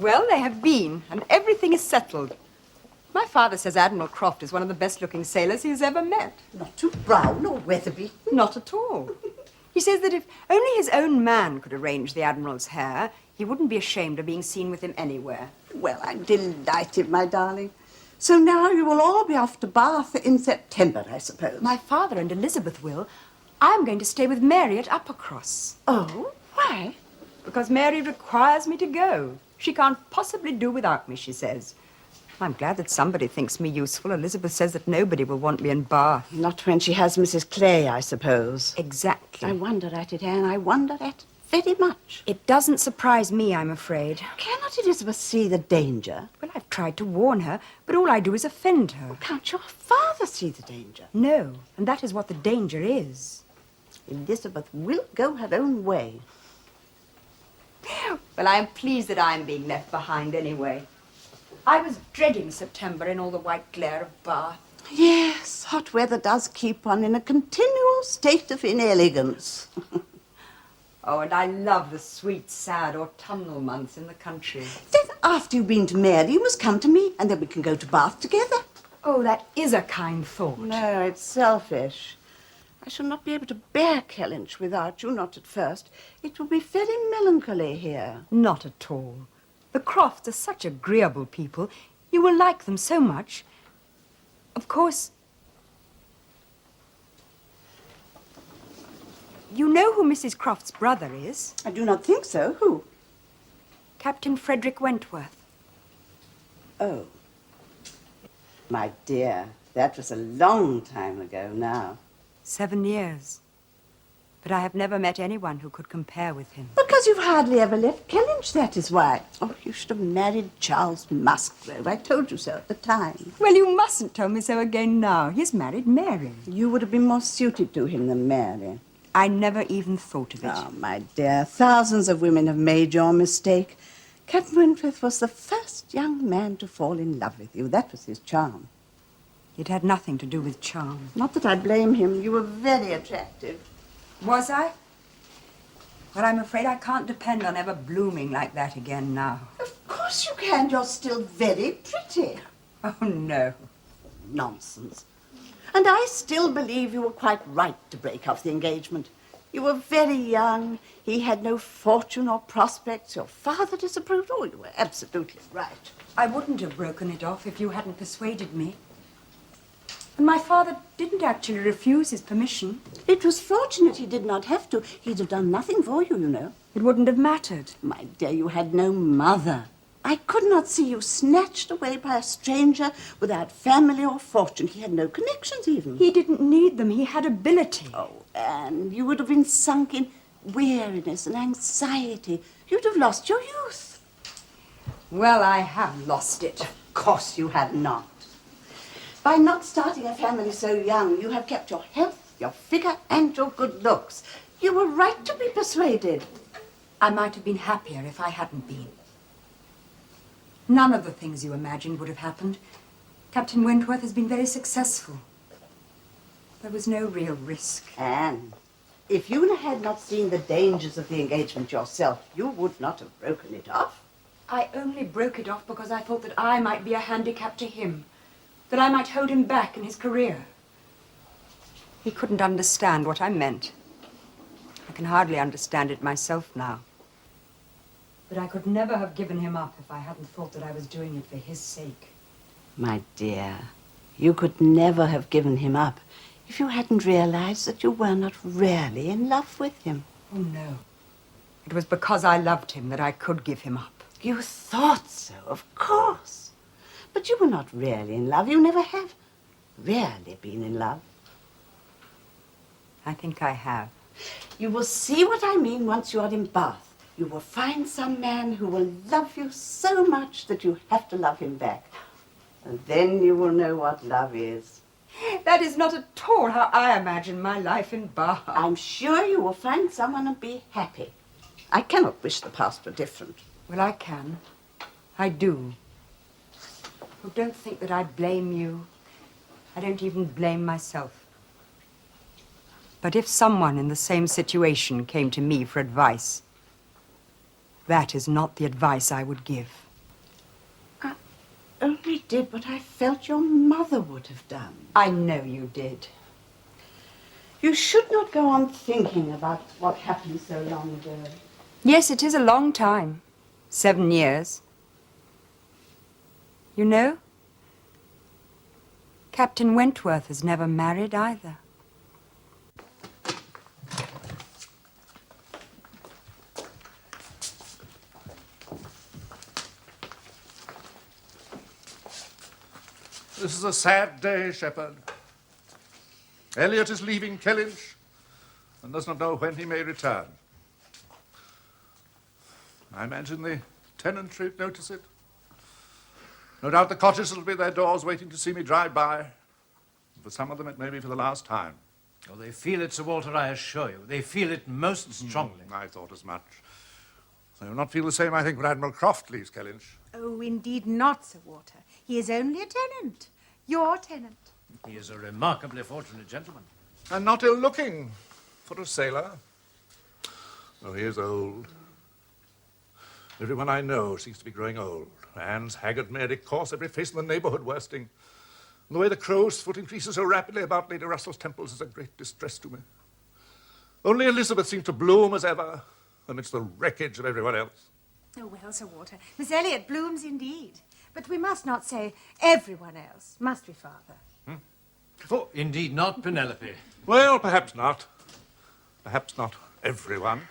Well, they have been, and everything is settled. My father says Admiral Croft is one of the best-looking sailors he has ever met. Not too brown or weather-beaten. Not at all. He says that if only his own man could arrange the Admiral's hair, he wouldn't be ashamed of being seen with him anywhere. Well, I'm delighted, my darling. So now you will all be off to Bath in September, I suppose. My father and Elizabeth will. I'm going to stay with Mary at Uppercross. Oh, why? Because Mary requires me to go. She can't possibly do without me, she says. I'm glad that somebody thinks me useful. Elizabeth says that nobody will want me in Bath. Not when she has Mrs. Clay, I suppose. Exactly. I wonder at it, Anne. I wonder at it very much. It doesn't surprise me, I'm afraid. Cannot Elizabeth see the danger? Well, I've tried to warn her, but all I do is offend her. Can't your father see the danger? No, and that is what the danger is. Elizabeth will go her own way. Well, I am pleased that I'm being left behind anyway. I was dreading September in all the white glare of Bath. Yes, hot weather does keep one in a continual state of inelegance. Oh, and I love the sweet, sad autumnal months in the country. Then after you've been to Mary, you must come to me, and then we can go to Bath together. Oh, that is a kind thought. No, it's selfish. I shall not be able to bear Kellynch without you, not at first. It will be very melancholy here. Not at all. The Crofts are such agreeable people. You will like them so much. Of course, you know who Mrs. Croft's brother is? I do not think so. Who? Captain Frederick Wentworth. Oh. My dear, that was a long time ago now. 7 years. But I have never met anyone who could compare with him. Because you've hardly ever left Kellynch, that is why. Oh, you should have married Charles Musgrove. I told you so at the time. Well, you mustn't tell me so again now. He's married Mary. You would have been more suited to him than Mary. I never even thought of it. Oh, my dear, thousands of women have made your mistake. Captain Wentworth was the first young man to fall in love with you. That was his charm. It had nothing to do with charm. Not that I blame him. You were very attractive. Was I? Well, I'm afraid I can't depend on ever blooming like that again now. Of course you can. You're still very pretty. Oh, no. Nonsense. And I still believe you were quite right to break off the engagement. You were very young. He had no fortune or prospects. Your father disapproved. Oh, you were absolutely right. I wouldn't have broken it off if you hadn't persuaded me. And my father didn't actually refuse his permission. It was fortunate he did not have to. He'd have done nothing for you, you know. It wouldn't have mattered. My dear, you had no mother. I could not see you snatched away by a stranger without family or fortune. He had no connections even. He didn't need them. He had ability. Oh, Anne, you would have been sunk in weariness and anxiety. You'd have lost your youth. Well, I have lost it. Of course you had not. By not starting a family so young, you have kept your health, your figure, and your good looks. You were right to be persuaded. I might have been happier if I hadn't been. None of the things you imagined would have happened. Captain Wentworth has been very successful. There was no real risk. Anne, if you had not seen the dangers of the engagement yourself, you would not have broken it off. I only broke it off because I thought that I might be a handicap to him, that I might hold him back in his career. He couldn't understand what I meant. I can hardly understand it myself now. But I could never have given him up if I hadn't thought that I was doing it for his sake. My dear, you could never have given him up if you hadn't realized that you were not really in love with him. Oh, no. It was because I loved him that I could give him up. You thought so, of course. But you were not really in love. You never have really been in love. I think I have. You will see what I mean once you are in Bath. You will find some man who will love you so much that you have to love him back. And then you will know what love is. That is not at all how I imagine my life in Bath. I'm sure you will find someone and be happy. I cannot wish the past were different. Well, I can. I do. Oh, don't think that I blame you. I don't even blame myself. But if someone in the same situation came to me for advice, that is not the advice I would give. only did what I felt your mother would have done. I know you did. You should not go on thinking about what happened so long ago. Yes, it is a long time. 7 years. You know, Captain Wentworth has never married either. This is a sad day, Shepherd. Elliot is leaving Kellynch and does not know when he may return. I imagine the tenantry notice it. No doubt the cottagers will be at their doors waiting to see me drive by. For some of them, it may be for the last time. Oh, they feel it, Sir Walter, I assure you. They feel it most strongly. I thought as much. They will not feel the same, I think, when Admiral Croft leaves Kellynch. Oh, indeed not, Sir Walter. He is only a tenant. Your tenant. He is a remarkably fortunate gentleman. And not ill-looking for a sailor. Oh, he is old. Everyone I know seems to be growing old. Anne's haggard, Mary coarse, every face in the neighbourhood worsting. And the way the crow's foot increases so rapidly about Lady Russell's temples is a great distress to me. Only Elizabeth seems to bloom as ever amidst the wreckage of everyone else. Oh, well, Sir Walter, Miss Elliot blooms indeed. But we must not say everyone else, must we, Father? Oh, indeed not, Penelope. Well, perhaps not. Perhaps not everyone.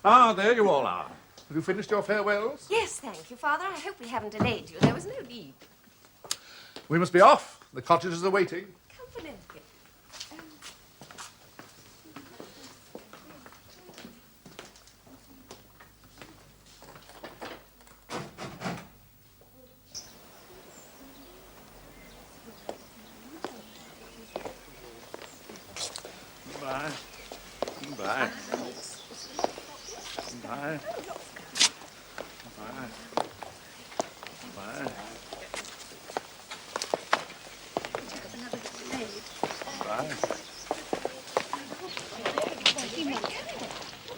Ah, there you all are. Have you finished your farewells? Yes, thank you, Father. I hope we haven't delayed you. There was no need. We must be off. The cottagers are waiting. Come, Penelope. Goodbye. Goodbye. Goodbye. Goodbye. Goodbye.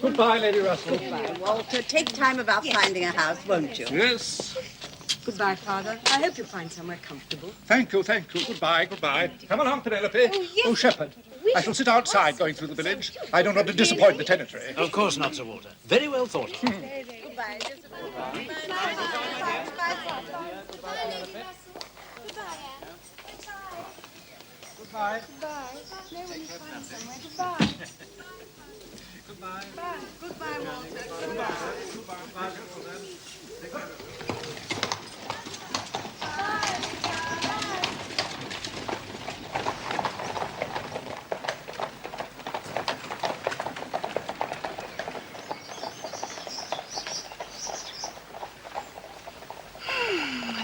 Goodbye, Lady Russell. Goodbye, Walter. Take time about finding a house, won't you? Yes. Goodbye, Father. I hope you find somewhere comfortable. Thank you, thank you. Goodbye, goodbye. Come along, Penelope. Oh, Shepherd. I shall sit outside going through the village. I don't want to disappoint the tenantry. Of course not, Sir Walter. Very well thought of. Goodbye.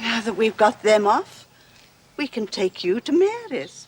Now that we've got them off, we can take you to Mary's.